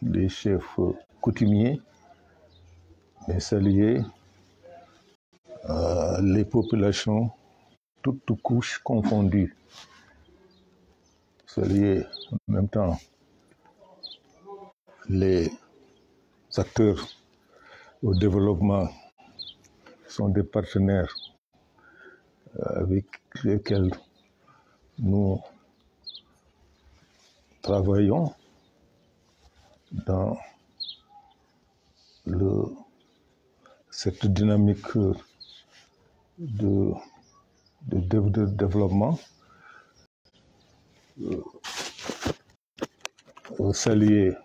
les chefs coutumiers, mais saluer les populations, toutes couches confondues. Saluer en même temps les acteurs au développement qui sont des partenaires avec lesquels nous travaillons dans cette dynamique de développement. Saluer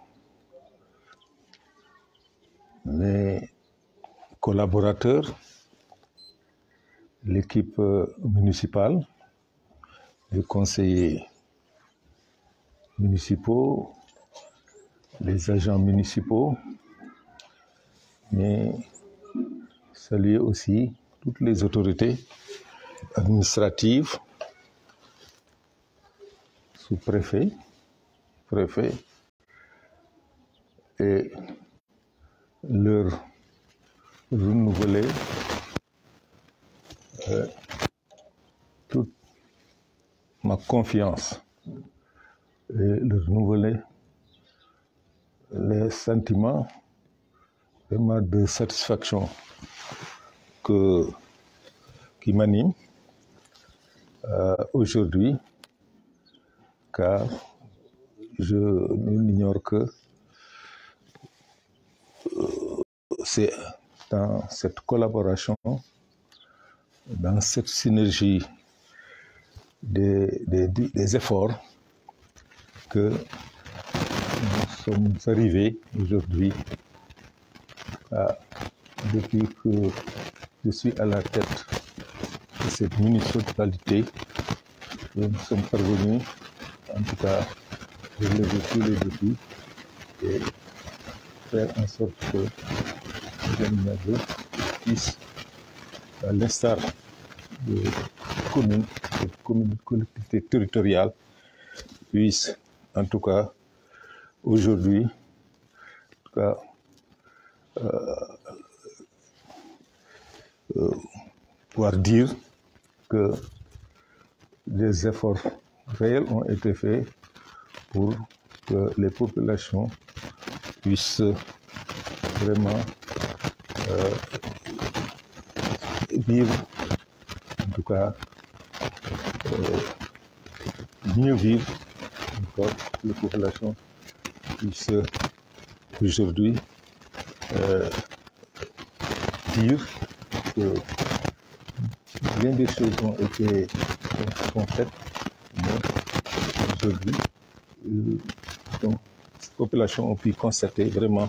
mes collaborateurs, l'équipe municipale, les conseillers municipaux, les agents municipaux, mais saluer aussi toutes les autorités administratives, sous-préfets, préfets, et leur renouveler toute ma confiance et leur renouveler les sentiments vraiment de satisfaction qui m'animent aujourd'hui, car je n'ignore que c'est dans cette collaboration, dans cette synergie des efforts que nous sommes arrivés aujourd'hui, depuis que je suis à la tête de cette municipalité, nous sommes parvenus, en tout cas, relever tous les défis et faire en sorte que les puissent, à l'instar de communes, de collectivités territoriales, puissent, en tout cas, aujourd'hui, pouvoir dire que des efforts réels ont été faits pour que les populations puissent vraiment vivre, en tout cas, mieux vivre, encore que les populations puissent aujourd'hui dire que bien des choses sont faites, mais aujourd'hui, donc, les populations ont pu constater vraiment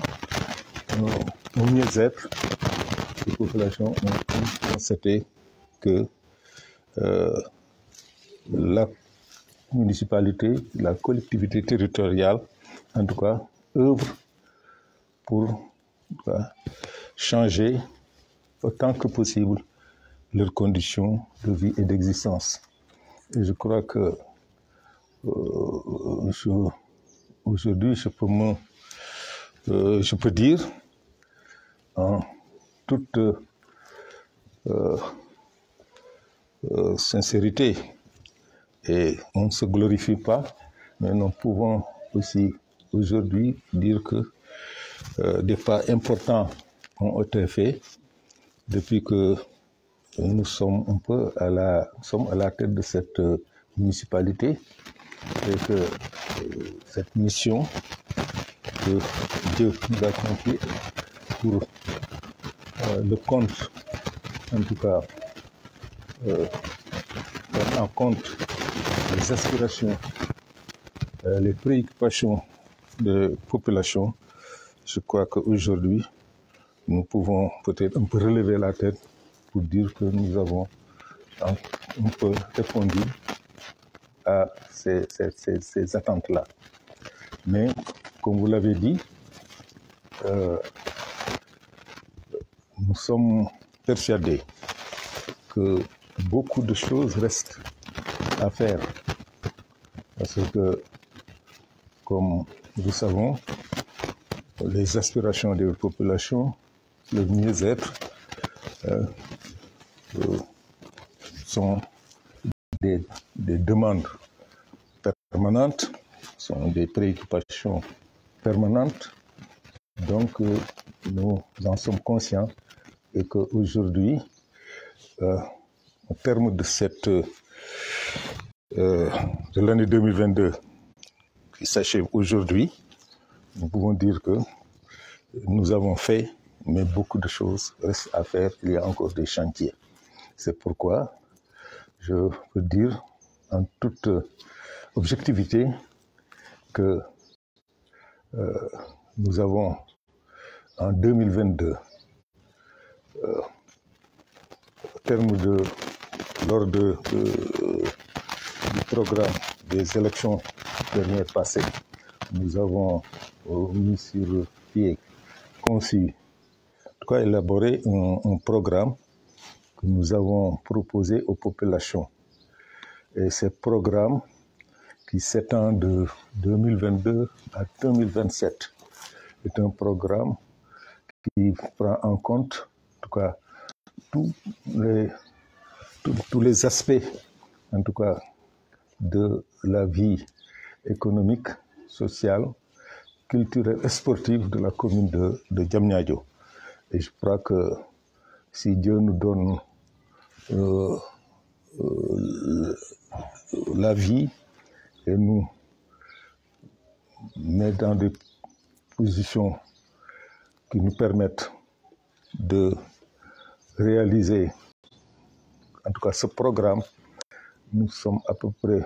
au mieux-être. Les populations ont pu constater que la municipalité, la collectivité territoriale, en tout cas, œuvre pour changer autant que possible leurs conditions de vie et d'existence. Et je crois que aujourd'hui, je peux dire en toute sincérité, et on ne se glorifie pas, mais nous pouvons aussi aujourd'hui dire que des pas importants ont été faits depuis que nous sommes un peu à la tête de cette municipalité, et que cette mission que Dieu nous a confiée pour le compte, en tout cas, prendre en compte les aspirations, les préoccupations de population. Je crois qu'aujourd'hui, nous pouvons peut-être un peu relever la tête pour dire que nous avons un peu répondu à ces attentes-là. Mais, comme vous l'avez dit, nous sommes persuadés que beaucoup de choses restent à faire. Parce que, comme nous savons les aspirations des populations, le mieux-être sont des demandes permanentes, sont des préoccupations permanentes. Donc, nous en sommes conscients et qu'aujourd'hui, au terme de l'année 2022 qui s'achève aujourd'hui, nous pouvons dire que nous avons fait, mais beaucoup de choses restent à faire. Il y a encore des chantiers. C'est pourquoi je peux dire en toute objectivité que nous avons en 2022, au terme du programme des élections dernières passées, nous avons mis sur pied, conçu, en tout cas élaboré un programme que nous avons proposé aux populations. Et ce programme qui s'étend de 2022 à 2027 est un programme qui prend en compte, en tout cas, tous les aspects, en tout cas, de la vie économique, sociale, culturelle et sportive de la commune de Diamniadio. Et je crois que si Dieu nous donne la vie et nous met dans des positions qui nous permettent de réaliser, en tout cas ce programme, nous sommes à peu près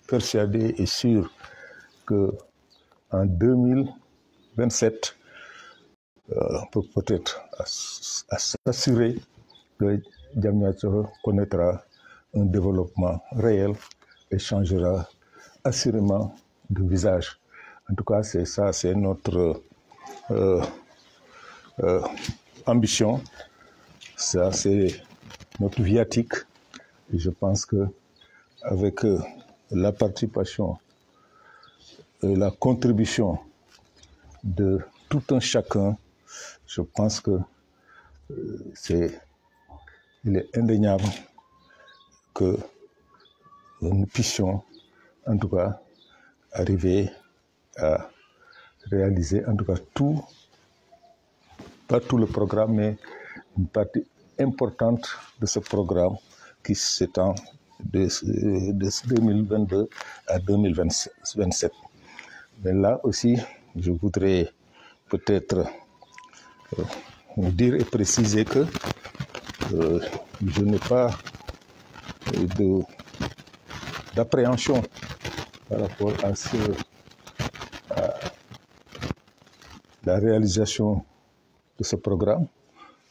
persuadés et sûrs qu'en 2027, on peut peut-être s'assurer que Diamniadio connaîtra un développement réel et changera assurément de visage. En tout cas, c'est ça, c'est notre ambition, ça c'est notre viatique. Et je pense que avec la participation et la contribution de tout un chacun, je pense que il est indéniable que nous puissions, en tout cas, arriver à réaliser, en tout cas, pas tout le programme, mais une partie importante de ce programme qui s'étend de 2022 à 2027. Mais là aussi, je voudrais peut-être dire et préciser que je n'ai pas d'appréhension par rapport à la réalisation de ce programme,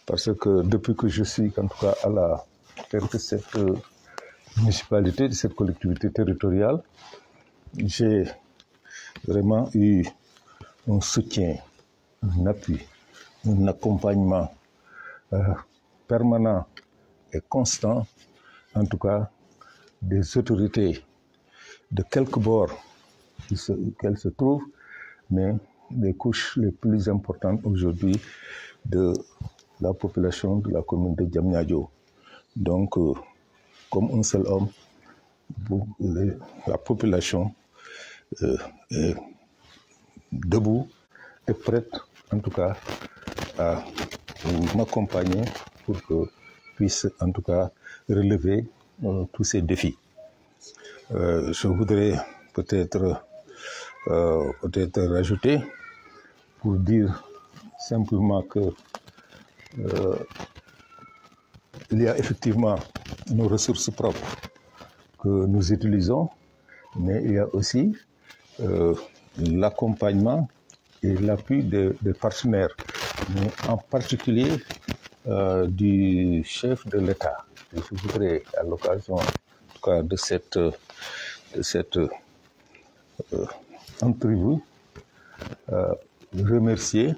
parce que depuis que je suis, en tout cas, à la tête de cette municipalité, de cette collectivité territoriale, j'ai vraiment eu un soutien, un appui, un accompagnement permanent et constant, en tout cas, des autorités de quelque bord qu'elles se trouvent, mais les couches les plus importantes aujourd'hui de la population de la commune de Diamniadio. Donc, comme un seul homme, la population est debout et prête, en tout cas, à m'accompagner pour que puisse, en tout cas, relever tous ces défis. Je voudrais peut-être rajouter pour dire simplement que il y a effectivement nos ressources propres que nous utilisons, mais il y a aussi l'accompagnement et l'appui des partenaires, mais en particulier du chef de l'État. Je voudrais, à l'occasion en tout cas, de cette entrevue, remercier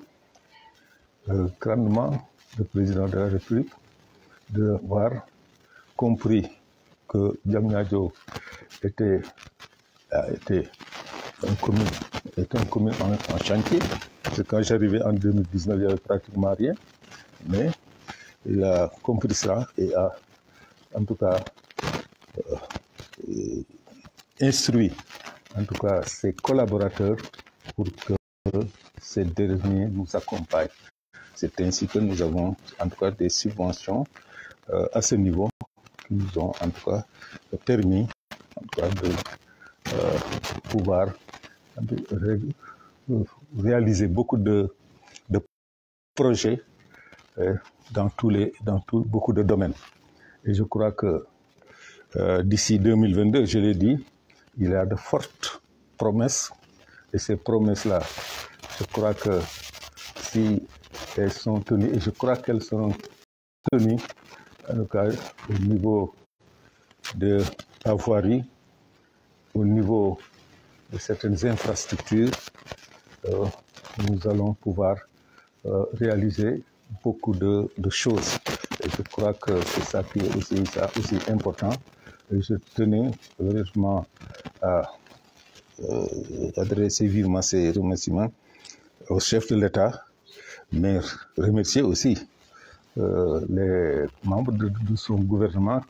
grandement le président de la République d'avoir compris que Diamniadio a été une commune en chantier. Parce que quand j'arrivais en 2019, il n'y avait pratiquement rien. Mais il a compris ça et a, en tout cas, instruit, en tout cas, ses collaborateurs pour que ces derniers nous accompagnent. C'est ainsi que nous avons, en tout cas, des subventions à ce niveau qui nous ont, en tout cas, permis, en tout cas, de pouvoir réaliser beaucoup de projets dans beaucoup de domaines. Et je crois que d'ici 2022, je l'ai dit, il y a de fortes promesses. Et ces promesses-là, je crois que si elles sont tenues, et je crois qu'elles seront tenues, en tout cas au niveau de la voirie, au niveau de certaines infrastructures, nous allons pouvoir réaliser beaucoup de choses. Et je crois que c'est ça qui est aussi important. Et je tenais vraiment à adresser vivement ces remerciements au chef de l'État, mais remercier aussi les membres de son gouvernement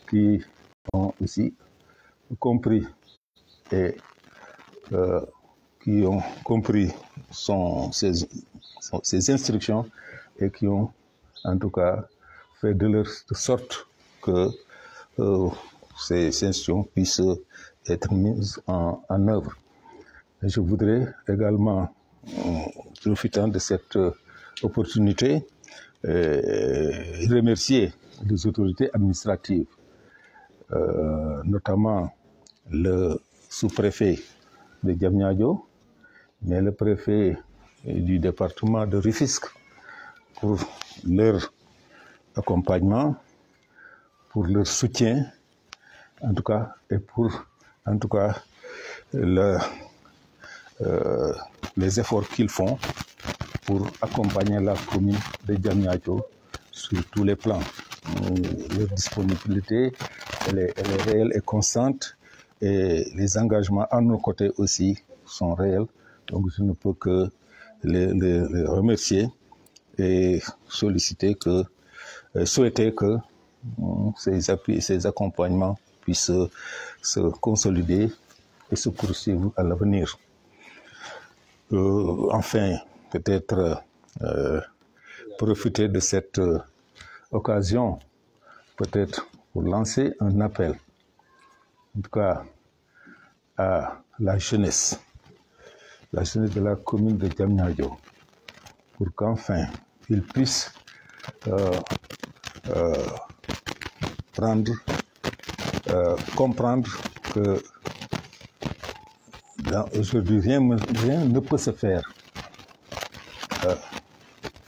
qui ont aussi compris et qui ont compris ses instructions et qui ont en tout cas fait de sorte que ces instructions puissent être mises en œuvre. Et je voudrais également, profitant de cette opportunité, remercier les autorités administratives, notamment le sous-préfet de Diamniadio, mais le préfet du département de Rufisque pour leur accompagnement, pour leur soutien, en tout cas, et pour, en tout cas, les efforts qu'ils font pour accompagner la commune de Diamniadio sur tous les plans. Leur disponibilité, elle est réelle et constante, et les engagements à nos côtés aussi sont réels. Donc je ne peux que les remercier et souhaiter que ces appuis et ces accompagnements puissent se consolider et se poursuivre à l'avenir. Enfin, peut-être profiter de cette occasion, peut-être pour lancer un appel, en tout cas à la jeunesse de la commune de Diamniadio, pour qu'enfin ils puissent comprendre que aujourd'hui rien ne peut se faire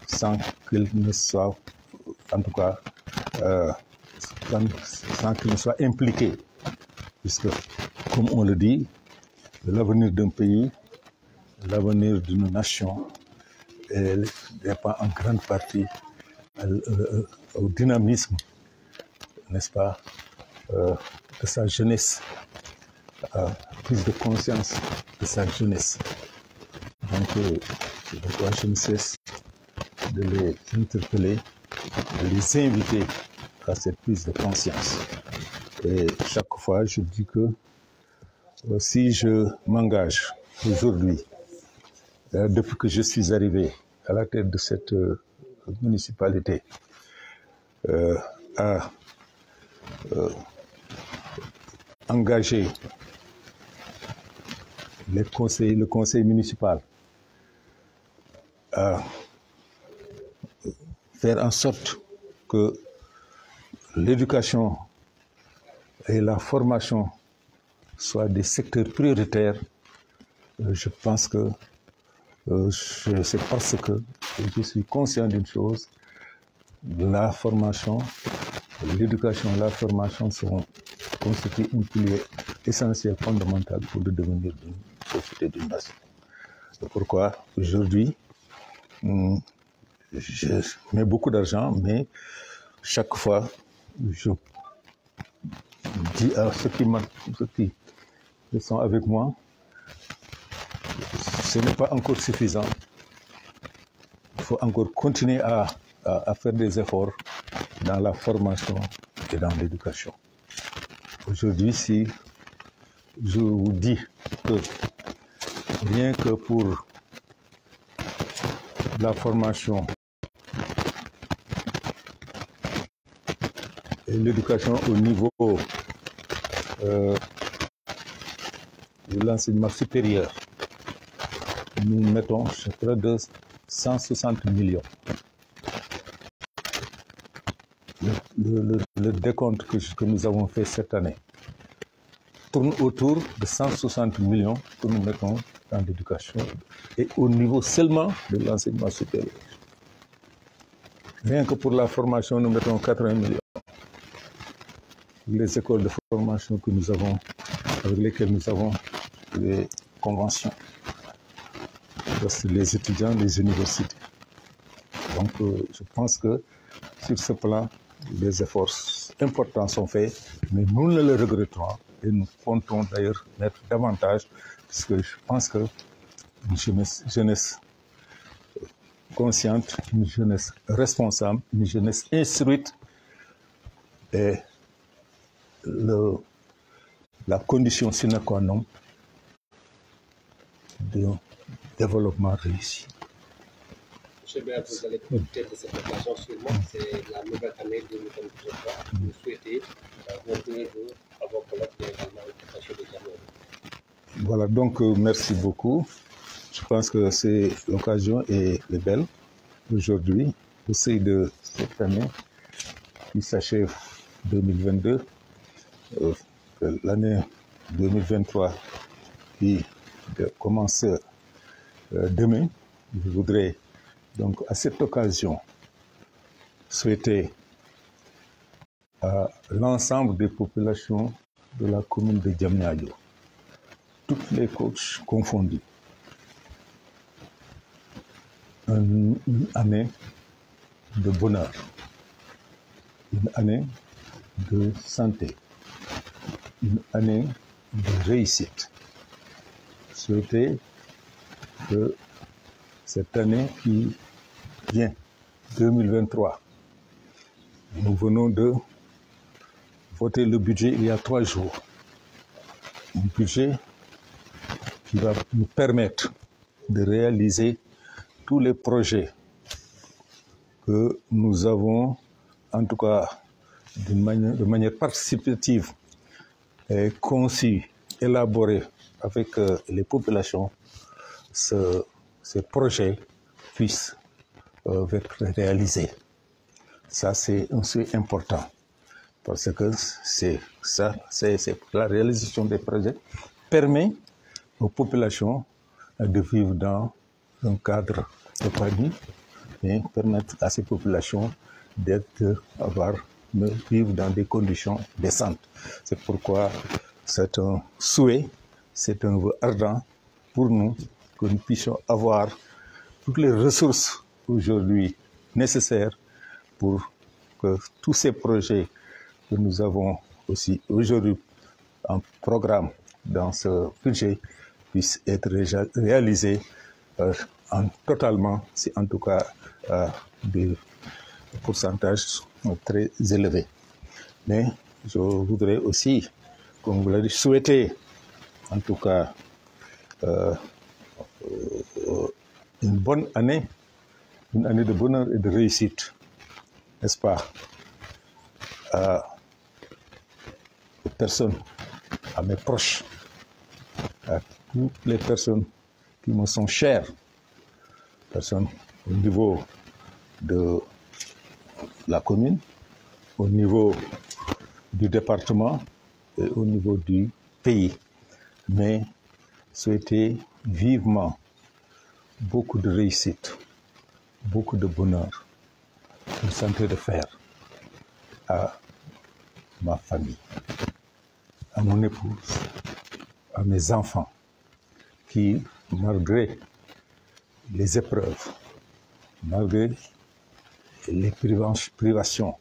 sans qu'il ne soit, en tout cas, sans qu'il ne soit impliqué, puisque, comme on le dit, l'avenir d'un pays, l'avenir d'une nation, dépend en grande partie au dynamisme, n'est-ce pas, de sa jeunesse, prise de conscience de sa jeunesse. Donc, je ne cesse de les interpeller, de les inviter à cette prise de conscience. Et chaque fois, je dis que si je m'engage aujourd'hui, depuis que je suis arrivé à la tête de cette municipalité, à engager le conseil municipal à faire en sorte que l'éducation et la formation soient des secteurs prioritaires. Je pense que c'est parce que je suis conscient d'une chose: la formation, l'éducation et la formation constituent un pilier essentiel, fondamental pour le devenir d'une société, d'une nation. C'est pourquoi aujourd'hui, je mets beaucoup d'argent, mais chaque fois, je dis à ceux qui sont avec moi ce n'est pas encore suffisant. Il faut encore continuer à faire des efforts dans la formation et dans l'éducation. Aujourd'hui, si je vous dis que rien que pour la formation et l'éducation au niveau de l'enseignement supérieur, nous mettons près de 160 millions. Le décompte que nous avons fait cette année tourne autour de 160 millions que nous mettons dans l'éducation et au niveau seulement de l'enseignement supérieur. Rien que pour la formation, nous mettons 80 millions. Les écoles de formation que nous avons, avec lesquelles nous avons des conventions, les étudiants, les universités. Donc, je pense que sur ce plan, des efforts importants sont faits, mais nous ne le regrettons et nous comptons d'ailleurs mettre davantage, puisque je pense que une jeunesse consciente, une jeunesse responsable, une jeunesse instruite est la condition sine qua non d'un développement réussi. Monsieur Béat, vous allez profiter de cette occasion sûrement, c'est la nouvelle année 2023. Vous souhaitez revenir à vos collègues également au de January. Voilà, donc merci beaucoup. Je pense que l'occasion est belle aujourd'hui, au sein de cette année qui s'achève 2022, l'année 2023 qui commence demain. Je voudrais donc à cette occasion souhaiter à l'ensemble des populations de la commune de Diamniadio, toutes les couches confondues, une année de bonheur, une année de santé, une année de réussite. Souhaiter que cette année qui vient, 2023, nous venons de voter le budget il y a 3 jours. Un budget qui va nous permettre de réaliser tous les projets que nous avons, en tout cas de manière participative, conçus, élaborés avec les populations, ces projets puissent être réalisés. Ça, c'est un souhait important, parce que c'est la réalisation des projets permet aux populations de vivre dans un cadre épargné et permettre à ces populations de vivre dans des conditions décentes. C'est pourquoi c'est un souhait, c'est un vœu ardent pour nous que nous puissions avoir toutes les ressources aujourd'hui nécessaires pour que tous ces projets que nous avons aussi aujourd'hui en programme dans ce budget puissent être réalisés totalement, c'est en tout cas des pourcentages très élevés. Mais je voudrais aussi, comme vous l'avez souhaité, en tout cas une bonne année, une année de bonheur et de réussite, n'est-ce pas, aux personnes, à mes proches, à toutes les personnes qui me sont chères, personnes au niveau de la commune, au niveau du département et au niveau du pays. Mais souhaiter vivement beaucoup de réussite, beaucoup de bonheur, une santé de fer à ma famille, à mon épouse, à mes enfants, qui, malgré les épreuves, malgré les privations,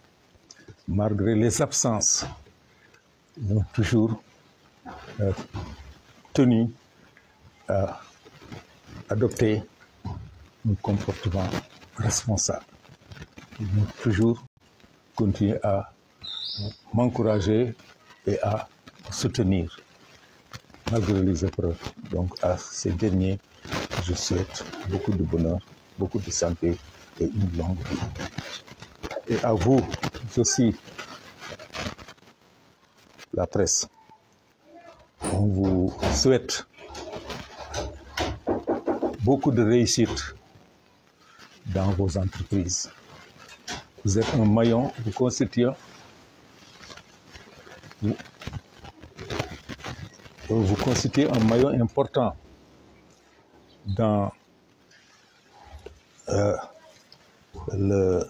malgré les absences, ils ont toujours tenu à adopter un comportement responsable. Ils vont toujours continuer à m'encourager et à soutenir malgré les épreuves. Donc à ces derniers, je souhaite beaucoup de bonheur, beaucoup de santé et une longue vie. Et à vous aussi, la presse, on vous souhaite beaucoup de réussite dans vos entreprises. Vous êtes un maillon, vous constituez un maillon important dans le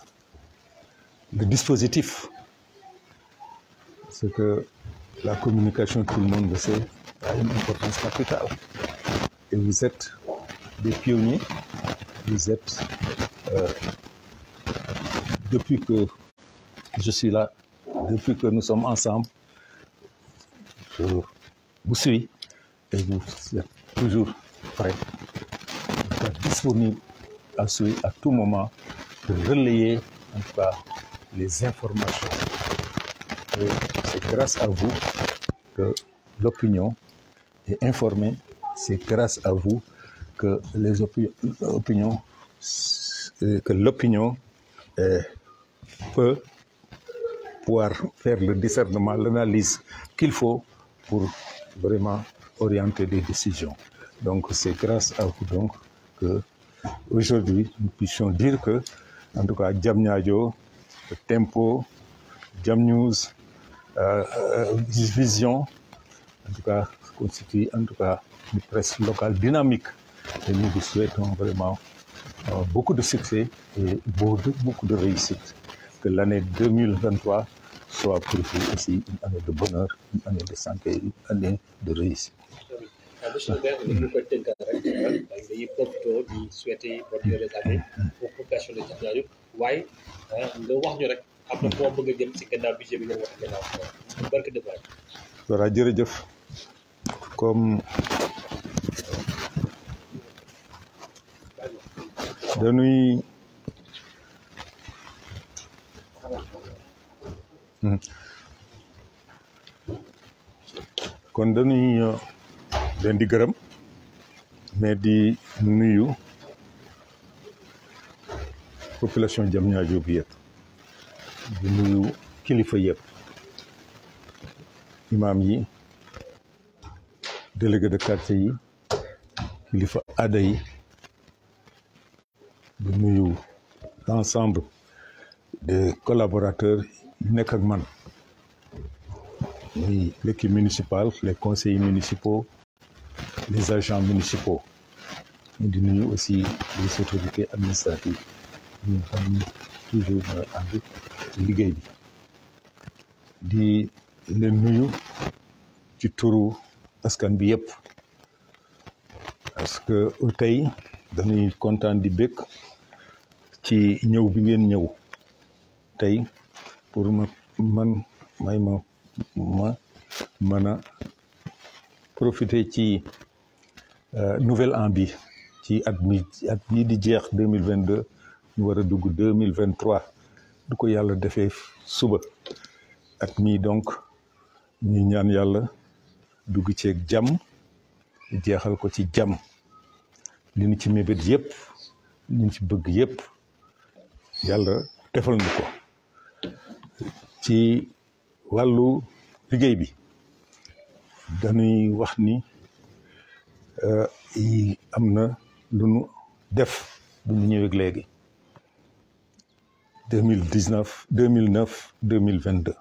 dispositif. C'est que la communication, tout le monde le sait, a une importance capitale. Et vous êtes des pionniers, vous êtes, depuis que je suis là, depuis que nous sommes ensemble, je vous suis et vous êtes toujours prêts, disponible à suivre à tout moment, de relayer en tout cas les informations. Et c'est grâce à vous que l'opinion est informée, c'est grâce à vous que l'opinion peut pouvoir faire le discernement, l'analyse qu'il faut pour vraiment orienter des décisions. Donc c'est grâce à vous donc que aujourd'hui nous puissions dire que en tout cas Diamniadio, Tempo, Jam News, Vision, en tout cas constitue en tout cas une presse locale dynamique. Et nous vous souhaitons vraiment beaucoup de succès et beaucoup de réussite. Que l'année 2023 soit pour vous aussi une année de bonheur, une année de santé, une année de réussite. Monsieur le maire, nous pouvons tenir dañuy profité di souhaiter bonne heureuse année pour population de Diamniadio waaye nga wax ñu rek am na foo bëgg a jëm si gannaaw budget bi nga wax gannaaw barke de baay. Voilà, jërëjëf comme dañuy kon dañuy leen di gërëm mais di nuyu population Diamniadio bi yëpp di nuyu kilifa yëpp imam yi délégué de quartier yi kilifa aada yi di nuyu l'ensemble des collaborateurs yi nekk ak man muy l'équipe municipale, les conseillers municipaux, les agents municipaux. Nous di nuyu aussi les autorités administratives ñu xam ni toujours ànd ci liggéey bi di leen nuyu ci turu askan bi yëpp parce que tey dañuy kontaan di bëgg ci ñëw bi ngeen ñëw tey pour ma mën a profiter ci nouvel an bi ci at mi di jeex 2022 ñu war a dugg 2023 du ko yàlla defee suba at mi donc ñu ñaan yàlla dugg ceeg jàmm jeexal ko ci jàmm li ñu ci mébét yëpp li ñu ci bëgg yëpp yàlla defal ñu ko ci wàllu liggéey bi dañuy wax ni am na lu nu def bu ñu ñëwee léegi 2009 2022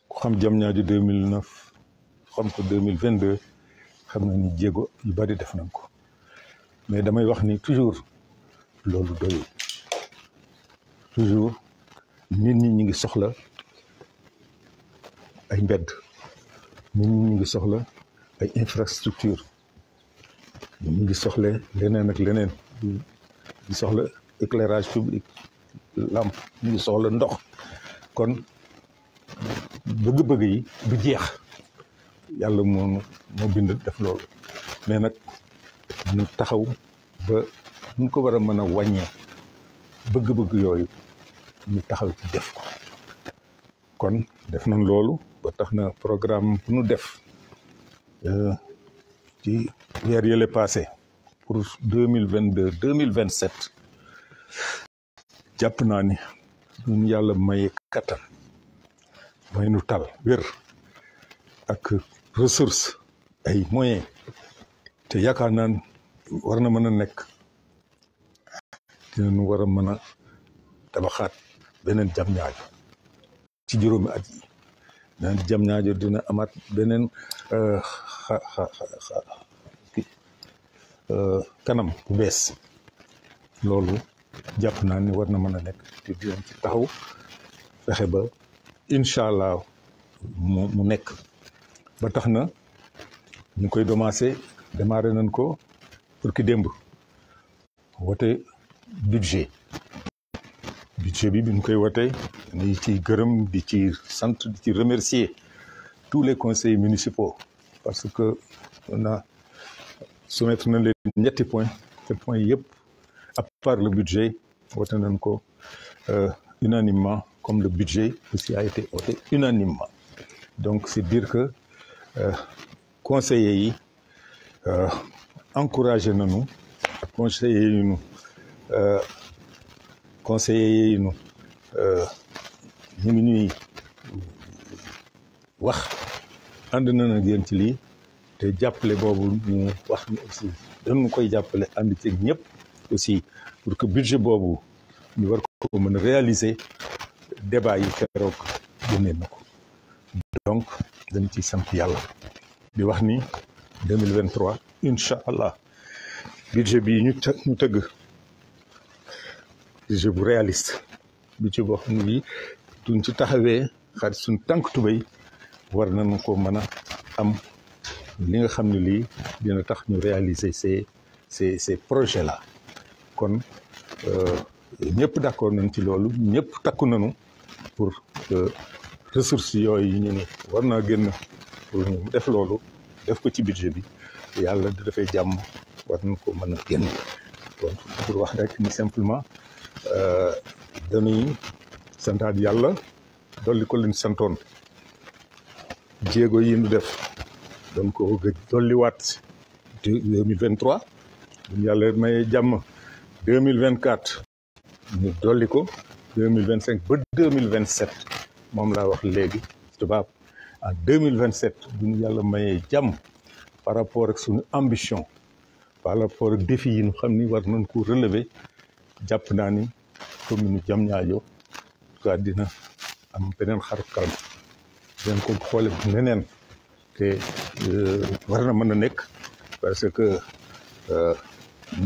ku xam Diamniadio 2009 xam ko 2022 xam na ni jéego yu bari def nañ ko mais damay wax ni toujours loolu doyul toujours nit ñi ñu ngi soxla ay mbedd nit ñi ñu ngi soxla ay infrastructure ñu ngi soxla leneen ak leneen di soxla éclairage public lampe ñu ngi soxla ndox kon bëgg-bëgg yi du jeex yàlla moo bind def loolu mais nag ñu taxaw ba ñu ko war a mën a wàññee bëgg-bëgg yooyu ñu taxaw ci def ko kon def nañ loolu ba tax na programme bu ñu def ci weer yële passé pour 2022 2027 jàpp naa ni ñun yàlla maye kattan may nu tal wér ak ressource ay moyens te yaakaar naan war na mën a nekk dinañu war a mën a tabaxaat beneen Diamniadio ci juróomi at yi beneen Diamniadio dina amaat beneen kanam bu bees loolu jàpp naa ni war na mën a nekk te dinañ ci taxaw fexe ba incha allah mu nekk ba tax na ñu koy démarré nañ ko pour ki démb wote budget bi ñu koy wote ni ci gërëm di ci sant di ci remercier tous les conseillers municipaux parce que on a soumettre nañ leen ñetti point te point yëpp à part le budget wote nañ ko unanimement comme le budget aussi a été voté unanimement donc c'est dire que conseillers yi encouragé nañu conseillers yi ñu ngi ñuy wax ànd nañ ak yéen ci lii te jàppale boobu ñu wax ni aussi dañu koy jàppale ànd ci ñëpp aussi pour que budget boobu ñu war ko mën a réaliser débat yi keroog génnee na ko donc dañ ci sant yàlla di wax ni 2023 incha allah budget bi ñu tëgg budget bu réaliste budget boo xam ne bii duñ ci taxawee xar suñ tànk tubéy war nañu ko mën a am li nga xam ne lii dina tax ñu réaliser ces projets là kon ñëpp d'accord nañ ci loolu ñëpp takku nañu pour ressources yooyu ñu ni war naa génn pour ñu def loolu def ko ci budget bi yàlla di dafay jàmm war nañ ko mën a génn kon pour wax rek ni simplement dañuy santaat yàlla dolli ko leen santoon jéego yi ñu def doon ko gëj dolliwaat 2023 buñ yàlla may jàmm 2024 ñu dolli ko 2025 ba 2027 moom laa wax léegi tubaab en 2027 buñ yàlla mayee jàmm par rapport ak suñu ambition par rapport ak défi yi ñu xam ni war nañ ko relever jàpp naa ni commune Diamniadio dina am beneen xar kanam dinañ ko xoole neneen te war na mën a nekk parce que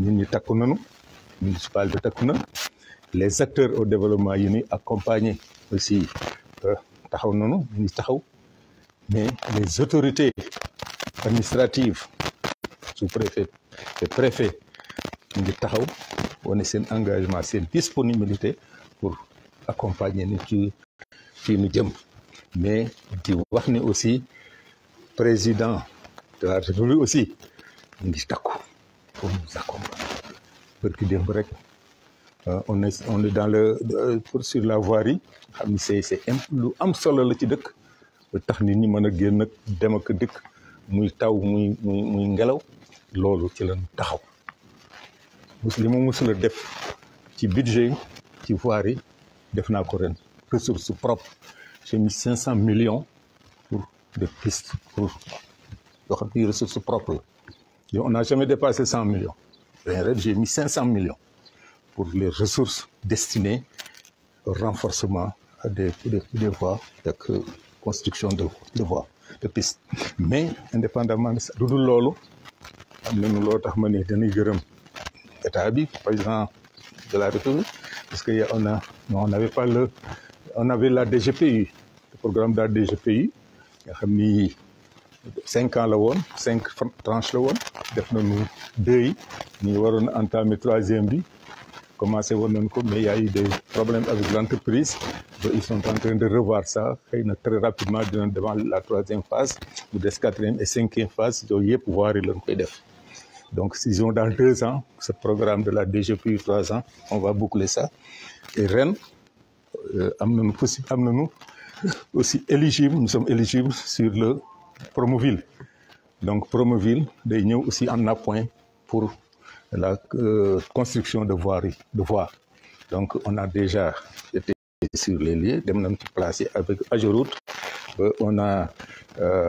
nit ñi takku nañu municipalité takku na les acteurs au développement yi ni accompagner aussi taxaw nañu ñu ngi taxaw mais les autorités administratives sous-préfet et préfet ñu ngi taxaw wane seen engagement seen disponibilité pour accompagner ni ci fii nu jëm mais di wax ni aussi président de la République aussi ñu ngi takku pour nous accompagner parce que démb rek on est dans sur la voirie xam ni c'est lu am solo la ci dëkk ba tax nit ñi mën a génn dem ak dëkk muy taw muy ngelaw loolu ci lañ taxaw li ma mësul a def ci budget ci voirie def naa ko ren ressources propres j'ai mis 500 millions pour des pistes pour yoo xam ni ressources propres la on n'a jamais dépassé 100 millions ren j'ai mis 500 millions pour les ressources destinées au renforcement des voies ak construction de voies de pistes mais indépendamment de ça lu dul loolu am nañu loo tax ma ne dañuy gërëm état bi président de la République parce que on avait la DGPU le programme de la DGPU nga xam ni 5 ans la woon 5 tranches la woon def nañu 2 yi ñu waroon a entamer 3e bi commencé woon nañ ko mais il y a eu des problèmes avec l'entreprise donc ils sont en train de revoir ça xëy na très rapidement dinañ devant la 3e phase mu des 4e et 5e phase yooyu yëpp voirie lañ koy def Donc, disons dans 2 ans, ce programme de la DGPU 3 ans, on va boucler ça. Et Rennes, nous aussi éligibles, nous sommes éligibles sur le Promoville. Donc, Promoville, nous aussi en appoint pour la construction de voies. Donc, on a déjà été sur les lieux, nous placés avec Agoroute. On a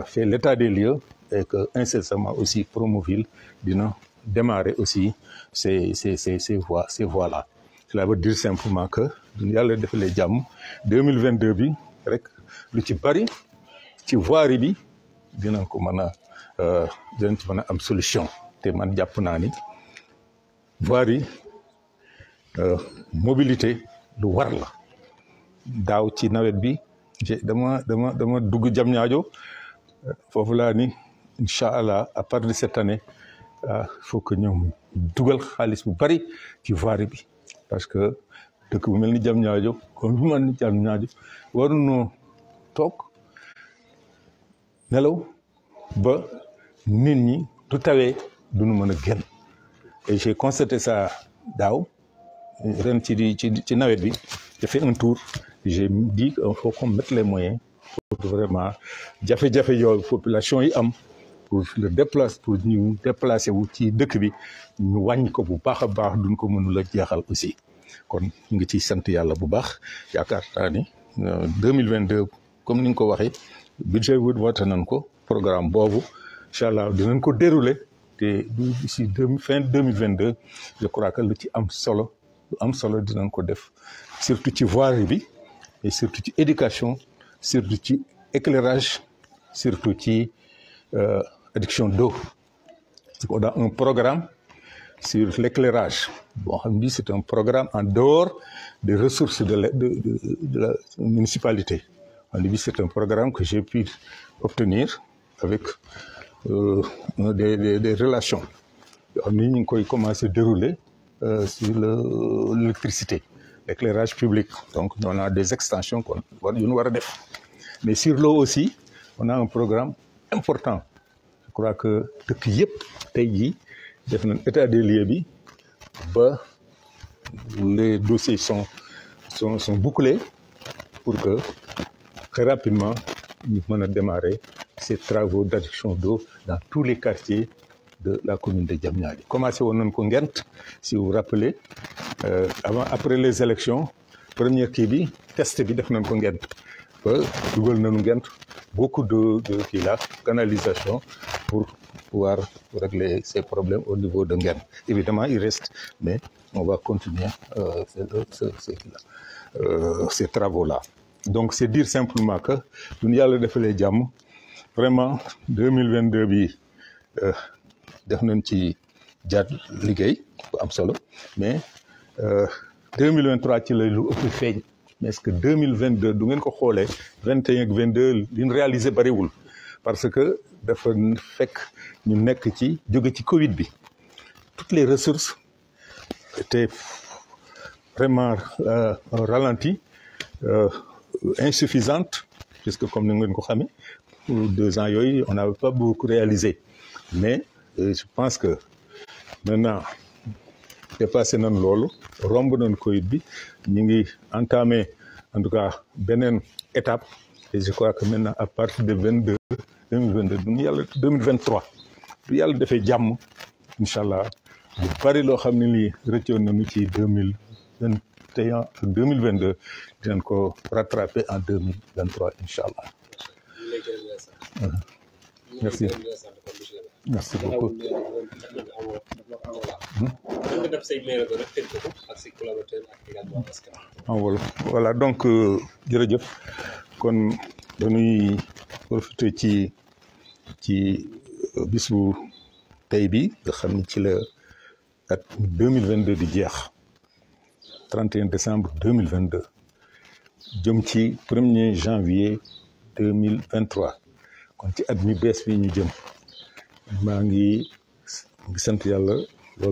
fait l'état des lieux et que incessamment aussi Promoville dina démarrer aussi ces voies-là. Cela veut dire simplement que nous allons faire les jam 2022 bi rek lu ci bari ci voirie bi dinañ ko mën a dinañ ci mën a am solution te man jàpp naa ni voirie mobilité lu war la daaw ci nawet bi dama dugg Diamniadio foofu laa ni incha allah à partir de cette année il faut que ñoom dugal xaalis bu bari ci voirie bi parce que dëkk bu mel ni Diamniadio comme bi man ni Diamniadio waruñoo toog nelaw ba nit ñi du tawee duñu mën a génn et j'ai constaté ça daaw ren ci nawet bi j'ai fait un tour j'ai dit qu'il faut qu'on mette les moyens pour vraiment jafe-jafe yooyu population yi am pour ñu déplacer wu ci dëkk bi ñu wàññi ko bu baax a baax duñ ko mënul a jeexal aussi kon ñu ngi ciy sant yàlla bu baax yaakaar naa ni 2022 comme ni nga ko waxee budget bi voté nañ ko programme boobu incha allah dinañ ko dérouler te d'ici fin 2022 je crois que lu ci am solo dinañ ko def surtout ci voirie bi et surtout ci éducation surtout ci éclairage surtout ci adduction d'eau. On a un programme sur l'éclairage. Bon, c'est un programme en dehors des ressources de la municipalité. C'est un programme que j'ai pu obtenir avec des relations. Nous avons commencé à dérouler sur l'électricité, l'éclairage public. Donc, on a des extensions qu'on doit faire. Mais sur l'eau aussi, on a un programme important. Je crois que dëkk yëpp tey jii def nañ état des lieux bi ba les dossiers sont bouclés pour que très rapidement ñu mën a démarrer ces travaux d'adduction d'eau dans tous les quartiers de la commune de Diamniadio. Commencé woon nañ ko Ngent si vous vous rappelez après les élections première kii bi test bi def nañ ko Ngent ba dugal nañu Ngent beaucoup de canalisation pour pouvoir régler ces problèmes au niveau de Ngent. Évidemment, il reste, mais on va continuer ces travaux-là. Donc, c'est dire simplement que nous allons faire les jam. Vraiment, 2022, def nañ ci jaat liggéey bu am solo mais 2023 ci lay lu ëpp feeñ. Mais est-ce que 2022 du ngeen ko xoolee 21 ak 22 li ñu réalisé bariwul parce que dafa fekk ñu nekk ci jóge ci Covid bi toutes les ressources étaient vraiment ralenties insuffisantes puisque comme ni ngeen ko xamee pour 2 ans yooyu on n'avait pas beaucoup réalisé mais je pense que maintenant dépassé nañ loolu romb nañ Covid bi ñu ngi entamé en tout cas beneen étape et je crois que maintenant à partir de 2022 du yàlla 2023 du yàlla defee jàmm incha allah lu bari loo xam ne lii rëccoon nañu ci 2021 ak 2022 dinañ ko rattraper en 2023 incha allah. Merci. Merci beaucoup. Voilà donc jërëjëf kon dañuy profiter ci bisu tey bi nga xam ni ci la at 2022 di jeex 31 décembre 2022 jëm ci 1er janvier 2023 kon ci at mi bees bi ñu jëm maa ngi sant yàlla